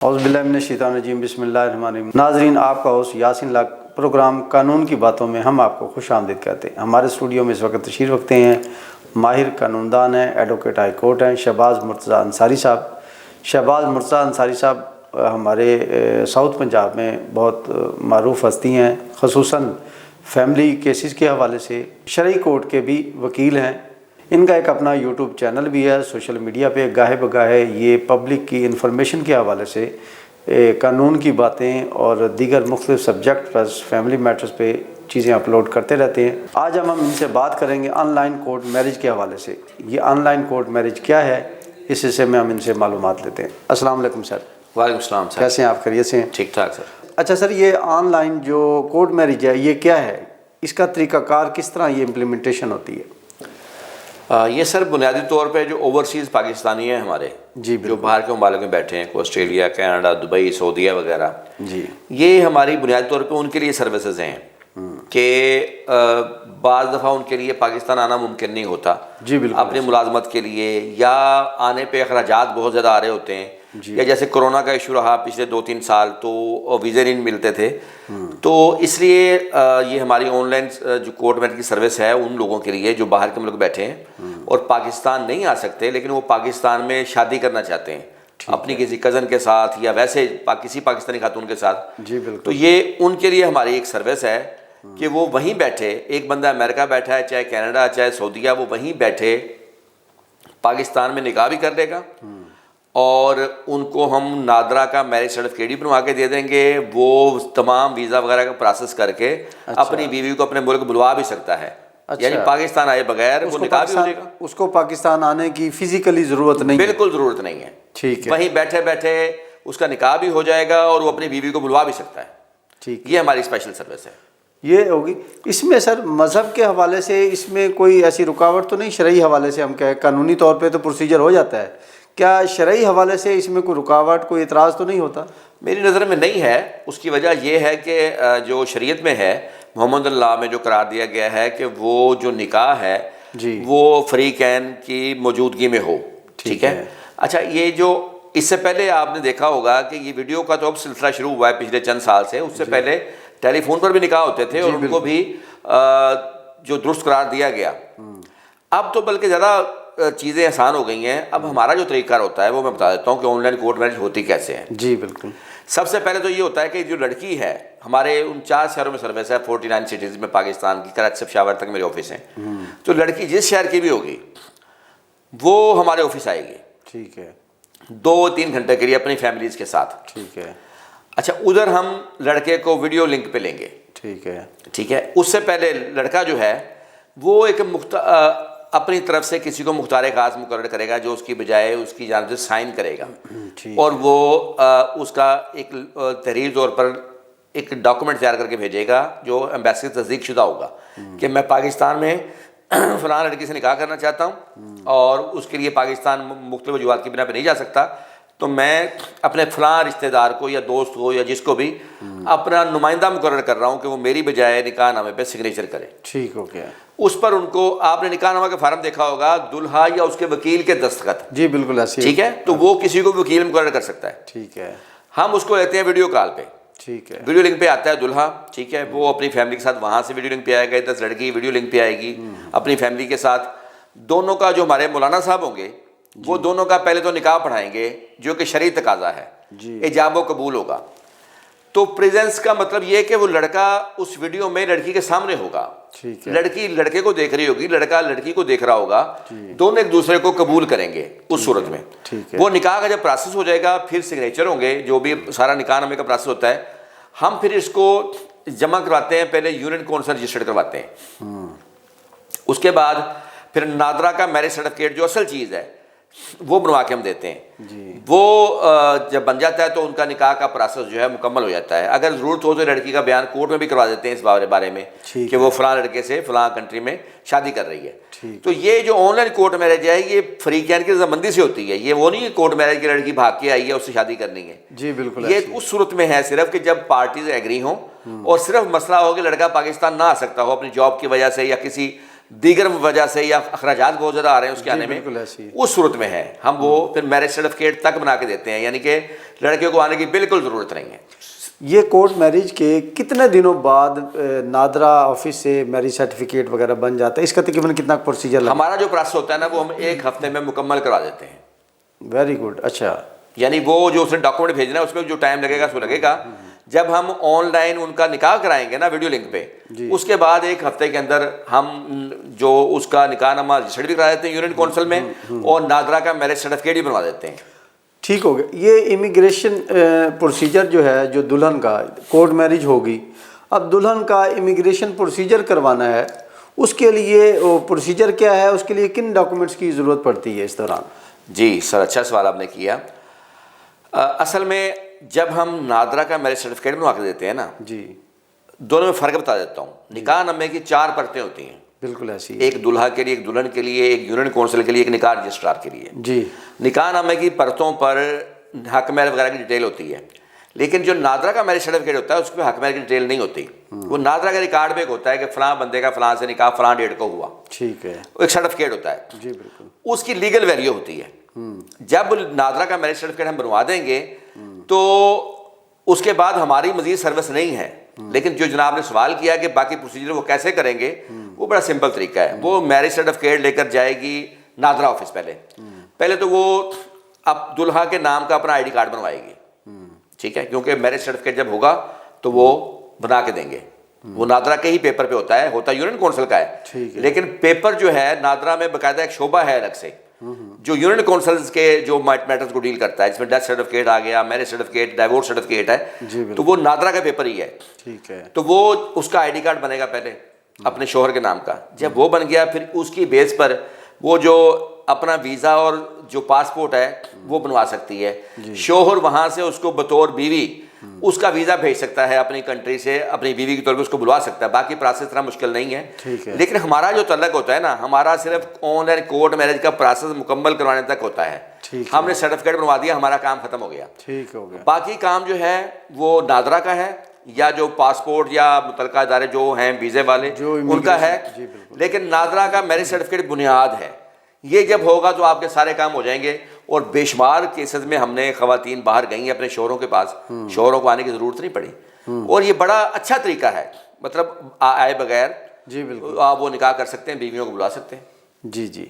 औज़ुबिल्लाहिमिनश्शैतानिर्रजीम बिस्मिल्लाहिर्रहमानिर्रहीम। नाज़रीन, आपका होस्ट यासिन लाक प्रोग्राम कानून की बातों में हम आपको खुश आमदीद कहते हैं। हमारे स्टूडियो में इस वक्त तशरीफ़ रखते हैं माहिर कानूनदान हैं, एडवोकेट हाई कोर्ट हैं, शहबाज मुर्तज़ा अंसारी साहब। शहबाज मुर्तज़ा अंसारी साहब हमारे साउथ पंजाब में बहुत मारूफ़ हस्ती हैं, ख़ुसूसन फैमिली केसेस के हवाले से शरई कोर्ट के भी वकील हैं। इनका एक अपना यूट्यूब चैनल भी है, सोशल मीडिया पे गाहे बगाहे ये पब्लिक की इंफॉर्मेशन के हवाले से कानून की बातें और दीगर मुख्तलिफ सब्जेक्ट पर फैमिली मैटर्स पे चीज़ें अपलोड करते रहते हैं। आज हम इनसे बात करेंगे ऑनलाइन कोर्ट मैरिज के हवाले से। ये ऑनलाइन कोर्ट मैरिज क्या है, इस हिस्से में हम इनसे मालूमात लेते हैं। अस्सलाम वालेकुम सर। वालेकुम सलाम सर। कैसे हैं आप, खैरियत से हैं? ठीक ठाक सर। अच्छा सर, ये ऑनलाइन जो कोर्ट मैरिज है ये क्या है, इसका तरीक़ाकार किस तरह ये इम्प्लीमेंटेशन होती है? ये सर बुनियादी तौर पे जो ओवरसीज़ पाकिस्तानी हैं हमारे, जी, जो बाहर के ममालिक में बैठे हैं, ऑस्ट्रेलिया, कनाडा, दुबई, सऊदीया वगैरह, जी, ये हमारी बुनियादी तौर पे उनके लिए सर्विसेज हैं कि बाज़ दफ़ा उनके लिए पाकिस्तान आना मुमकिन नहीं होता जी, बिल्कुल, अपनी मुलाजमत के लिए, या आने पे अखराजात बहुत ज़्यादा आ रहे होते हैं, या जैसे कोरोना का इशू रहा पिछले 2-3 साल तो वीज़े नहीं मिलते थे। तो इसलिए ये हमारी ऑनलाइन जो कोर्ट मैरिज की सर्विस है उन लोगों के लिए जो बाहर के मुल्क बैठे हैं और पाकिस्तान नहीं आ सकते, लेकिन वो पाकिस्तान में शादी करना चाहते हैं अपनी किसी कज़न के साथ या वैसे किसी पाकिस्तानी खातून के साथ। जी, बिल्कुल। तो ये उनके लिए हमारी एक सर्विस है कि वो वहीं बैठे, एक बंदा अमेरिका बैठा है, चाहे कनाडा चाहे सऊदीया, वो वहीं बैठे पाकिस्तान में निकाह भी कर लेगा और उनको हम नादरा का मैरिज सर्टिफिकेट भी बनवा के दे देंगे। वो तमाम वीज़ा वगैरह का प्रोसेस करके अपनी बीवी को अपने मुल्क बुलवा भी सकता है। यानी पाकिस्तान आए बगैर वो निकाह भी हो जाएगा। उसको पाकिस्तान आने की फिजिकली ज़रूरत नहीं, बिल्कुल ज़रूरत नहीं है। ठीक है, वहीं बैठे बैठे उसका निकाह भी हो जाएगा और वो अपनी बीवी को बुलवा भी सकता है। ठीक, ये हमारी स्पेशल सर्विस है। ये होगी। इसमें सर मज़हब के हवाले से इसमें कोई ऐसी रुकावट तो नहीं? शरई हवाले से हम कहें, कानूनी तौर पे तो प्रोसीजर हो जाता है, क्या शरई हवाले से इसमें कोई रुकावट, कोई इतराज़ तो नहीं होता? मेरी नज़र में नहीं है। उसकी वजह यह है कि जो शरीयत में है, मोहम्मद अल्लाह में जो करार दिया गया है कि वो जो निकाह है जी, वो फ़रीक़ैन की मौजूदगी में हो। ठीक है। अच्छा, ये जो इससे पहले आपने देखा होगा कि ये वीडियो का तो अब सिलसिला शुरू हुआ है पिछले चंद साल से। उससे पहले टेलीफोन पर भी निकाह होते थे और उनको भी जो दुरुस्त करार दिया गया। अब तो बल्कि ज़्यादा चीज़ें आसान हो गई हैं। अब हमारा जो तरीका होता है वो मैं बता देता हूँ कि ऑनलाइन कोर्ट मैरिज होती कैसे है। जी, बिल्कुल। सबसे पहले तो ये होता है कि जो लड़की है, हमारे 49 शहरों में सर्विस है, 49 सिटीज़ में पाकिस्तान की, कराची से पेशावर तक मेरे ऑफिस हैं। तो लड़की जिस शहर की भी होगी वो हमारे ऑफिस आएगी। ठीक है। 2-3 घंटे के लिए अपनी फैमिलीज़ के साथ। ठीक है। अच्छा, उधर हम लड़के को वीडियो लिंक पे लेंगे। ठीक है। ठीक है। उससे पहले लड़का जो है वो एक अपनी तरफ से किसी को मुख्तार खास मुकर्रर करेगा जो उसकी बजाय उसकी जानिब से साइन करेगा और वो उसका एक तहरीर तौर पर एक डॉक्यूमेंट तैयार करके भेजेगा जो एम्बेसी से तस्दीक शुदा होगा कि मैं पाकिस्तान में फ़लाँ लड़की से निकाह करना चाहता हूँ और उसके लिए पाकिस्तान मुख्तलिफ वजूहात की बिना पर नहीं जा सकता, तो मैं अपने फ़लाँ रिश्तेदार को या दोस्त को या जिसको भी अपना नुमाइंदा मुकर्रर कर रहा हूँ कि वो मेरी बजाय निकाह नामे पे सिग्नेचर करे। ठीक हो गया। उस पर उनको, आपने निकाह नामा का फार्म देखा होगा, दुल्हा या उसके वकील के दस्तखत। जी, बिल्कुल ऐसी। ठीक है। तो वो किसी को वकील मुकर्रर कर सकता है। ठीक है। हम उसको लेते हैं वीडियो कॉल पे। ठीक है। वीडियो लिंक पे आता है दुल्हा। ठीक है। वो अपनी फैमिली के साथ वहाँ से वीडियो लिंक पे आएगा, 10 लड़की वीडियो लिंक पे आएगी अपनी फैमिली के साथ। दोनों का जो हमारे मौलाना साहब होंगे वो दोनों का पहले तो निकाह पढ़ाएंगे जो कि शरई तकाजा है, इजाब व कबूल होगा। तो प्रेजेंस का मतलब ये है कि वो लड़का उस वीडियो में लड़की के सामने होगा। ठीक है। लड़की लड़के को देख रही होगी, लड़का लड़की को देख रहा होगा, दोनों एक दूसरे को कबूल करेंगे उस सूरत में। ठीक है। वो निकाह का जब प्रोसेस हो जाएगा फिर सिग्नेचर होंगे, जो भी सारा निकाह नामे का प्रोसेस होता है, हम फिर इसको जमा करवाते हैं, पहले यूनियन काउंसिल रजिस्टर्ड करवाते हैं। उसके बाद फिर नादरा का मैरिज सर्टिफिकेट जो असल चीज़ है वो बनवा के हम देते हैं जी। वो जब बन जाता है तो उनका निकाह का प्रोसेस जो है मुकम्मल हो जाता है। अगर ज़रूरत हो तो लड़की का बयान कोर्ट में भी करवा देते हैं इस बारे में कि वो फ़लाँ लड़के से फ़लाँ कंट्री में शादी कर रही है। तो ये जो ऑनलाइन कोर्ट मैरिज है ये फ़रीक़ैन की रज़ामंदी से होती है। ये वो नहीं कोर्ट मैरिज की लड़की भाग के आई है उससे शादी करनी है। जी, बिल्कुल। ये उस सूरत में है सिर्फ कि जब पार्टीज एग्री हों और सिर्फ मसला हो कि लड़का पाकिस्तान ना आ सकता हो अपनी जॉब की वजह से या किसी دیگر وجہ سے یا اخراجات بہت زیادہ آ رہے ہیں اس کے آنے میں، بالکل ایسی ہے۔ اس صورت میں ہے ہم وہ پھر میرج سرٹیفکیٹ تک بنا کے دیتے ہیں، یعنی کہ لڑکے کو آنے کی بالکل ضرورت نہیں ہے۔ یہ کورٹ میرج کے کتنے دنوں بعد نادرا آفس سے میرج سرٹیفکیٹ وغیرہ بن جاتا ہے؟ اس کا تقریباً کتنا پروسیجر لگتا ہمارا جو پروسیس ہوتا ہے نا وہ ہم 1 ہفتے میں مکمل کروا دیتے ہیں۔ ویری گڈ، اچھا۔ یعنی وہ جو اس نے ڈاکومنٹ بھیجنا ہے اس میں جو ٹائم لگے گا اس میں لگے گا، جب ہم آن لائن ان کا نکاح کرائیں گے نا ویڈیو لنک پہ، اس کے بعد 1 ہفتے کے اندر ہم جو اس کا نکاح نامہ رجسٹرڈ بھی کرا دیتے ہیں یونین کونسل میں، اور نادرا کا میرج سرٹیفکیٹ بھی بنوا دیتے ہیں۔ ٹھیک ہو گیا۔ یہ امیگریشن پروسیجر جو ہے، جو دلہن کا کورٹ میرج ہوگی، اب دلہن کا امیگریشن پروسیجر کروانا ہے، اس کے لیے وہ پروسیجر کیا ہے؟ اس کے لیے کن ڈاکومنٹس کی ضرورت پڑتی ہے اس دوران؟ جی سر، اچھا سوال آپ نے کیا۔ اصل میں جب ہم نادرا کا میرج سرٹیفکیٹ بنوا کے دیتے ہیں نا، جی، دونوں میں فرق بتا دیتا ہوں۔ نکاح نامے کی 4 پرتیں ہوتی ہیں، بالکل ایسی ہے۔ ایک دلہا کے لیے، ایک دلہن کے لیے، ایک یونین کونسل کے لیے، ایک نکاح رجسٹرار کے لیے۔ جی، نکاح نامے کی پرتوں پر حق مہر وغیرہ کی ڈیٹیل ہوتی ہے، لیکن جو نادرا کا میرج سرٹیفکیٹ ہوتا ہے اس پہ حق مہر کی ڈیٹیل نہیں ہوتی۔ وہ نادرا کا ریکارڈ میں ایک ہوتا ہے کہ فلاں بندے کا فلاں سے نکاح فلاں ڈیٹ کو ہوا، ٹھیک ہے، ایک سرٹیفکیٹ ہوتا ہے، جی بالکل۔ اس کی لیگل ویلیو ہوتی ہے۔ جب نادرا کا میرج سرٹیفکیٹ ہم بنوا دیں گے تو اس کے بعد ہماری مزید سروس نہیں ہے، لیکن جو جناب نے سوال کیا کہ باقی پروسیجر وہ کیسے کریں گے، وہ بڑا سمپل طریقہ ہے۔ وہ میرج سرٹیفکیٹ لے کر جائے گی نادرا آفس، پہلے تو وہ اب دلہا کے نام کا اپنا ID کارڈ بنوائے گی، ٹھیک ہے، کیونکہ میرج سرٹیفکیٹ جب ہوگا تو وہ بنا کے دیں گے۔ وہ نادرا کے ہی پیپر پہ ہوتا ہے یونین کونسل کا ہے، لیکن پیپر جو ہے نادرا میں باقاعدہ ایک شعبہ ہے الگ سے جو یونین کونسلز کے جو میٹرز کو ڈیل کرتا ہے، جس میں ڈیتھ سرٹیفکیٹ آ گیا، میرج سرٹیفکیٹ، ڈائیورس سرٹیفکیٹ ہے، تو وہ نادرا کا پیپر ہی ہے، ٹھیک ہے۔ تو وہ اس کا ID کارڈ بنے گا پہلے اپنے شوہر کے نام کا۔ جب وہ بن گیا پھر اس کی بیس پر وہ جو اپنا ویزا اور جو پاسپورٹ ہے وہ بنوا سکتی ہے۔ شوہر وہاں سے اس کو بطور بیوی اس کا ویزا بھیج سکتا ہے اپنی کنٹری سے، اپنی بیوی کے طور پہ اس کو بلوا سکتا ہے۔ باقی پروسیس اتنا مشکل نہیں ہے، لیکن ہمارا جو تعلق ہوتا ہے نا، ہمارا صرف آن لائن کورٹ میرج کا پروسیس مکمل کروانے تک ہوتا ہے۔ ہم نے سرٹیفکیٹ بنوا دیا، ہمارا کام ختم ہو گیا، ٹھیک ہو گیا۔ باقی کام جو ہے وہ نادرا کا ہے، یا جو پاسپورٹ یا متعلقہ ادارے جو ہیں ویزے والے ان کا ہے، لیکن نادرا کا میرج سرٹیفکیٹ بنیاد ہے۔ یہ جب ہوگا تو آپ کے سارے کام ہو جائیں گے۔ اور بے شمار کیسز میں ہم نے خواتین باہر گئی ہیں اپنے شوہروں کے پاس، شوہروں کو آنے کی ضرورت نہیں پڑی، اور یہ بڑا اچھا طریقہ ہے، مطلب آئے بغیر جی بالکل آپ وہ نکاح کر سکتے ہیں، بیویوں کو بلا سکتے ہیں۔ جی جی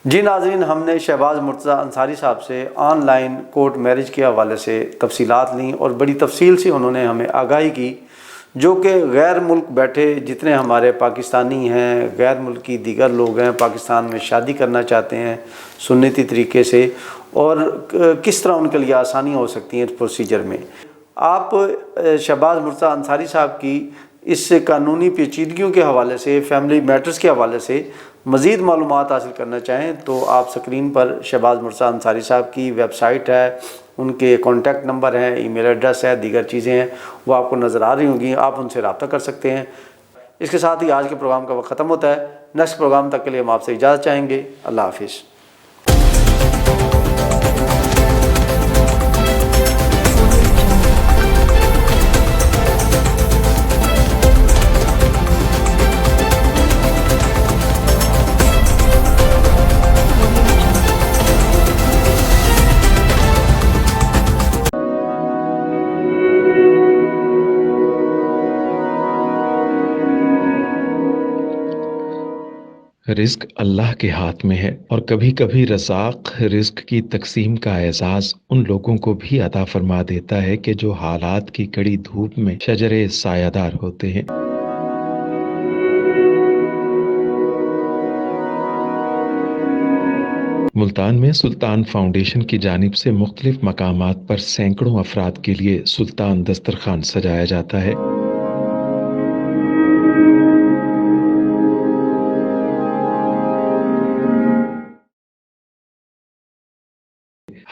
جی ناظرین، ہم نے شہباز مرتضیٰ انصاری صاحب سے آن لائن کورٹ میرج کے حوالے سے تفصیلات لیں، اور بڑی تفصیل سے انہوں نے ہمیں آگاہی کی، جو کہ غیر ملک بیٹھے جتنے ہمارے پاکستانی ہیں، غیر ملکی دیگر لوگ ہیں، پاکستان میں شادی کرنا چاہتے ہیں سنتی طریقے سے، اور کس طرح ان کے لیے آسانی ہو سکتی ہیں اس پروسیجر میں۔ آپ شہباز مرتضیٰ انصاری صاحب کی اس قانونی پیچیدگیوں کے حوالے سے، فیملی میٹرز کے حوالے سے مزید معلومات حاصل کرنا چاہیں تو آپ اسکرین پر شہباز مرتضیٰ انصاری صاحب کی ویب سائٹ ہے، ان کے کانٹیکٹ نمبر ہیں، ای میل ایڈریس ہے، دیگر چیزیں ہیں، وہ آپ کو نظر آ رہی ہوں گی، آپ ان سے رابطہ کر سکتے ہیں۔ اس کے ساتھ ہی آج کے پروگرام کا وقت ختم ہوتا ہے۔ نیکسٹ پروگرام تک کے لیے ہم آپ سے اجازت چاہیں گے۔ اللہ حافظ۔ رزق اللہ کے ہاتھ میں ہے، اور کبھی کبھی رزاق رزق کی تقسیم کا اعزاز ان لوگوں کو بھی عطا فرما دیتا ہے کہ جو حالات کی کڑی دھوپ میں شجرے سایہ دار ہوتے ہیں۔ ملتان میں سلطان فاؤنڈیشن کی جانب سے مختلف مقامات پر سینکڑوں افراد کے لیے سلطان دسترخوان سجایا جاتا ہے۔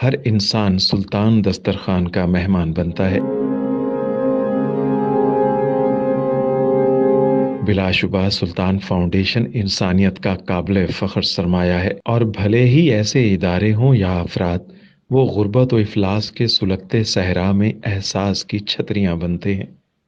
ہر انسان سلطان دسترخوان کا مہمان بنتا ہے۔ بلا شبہ سلطان فاؤنڈیشن انسانیت کا قابل فخر سرمایہ ہے، اور بھلے ہی ایسے ادارے ہوں یا افراد، وہ غربت و افلاس کے سلگتے صحرا میں احساس کی چھتریاں بنتے ہیں۔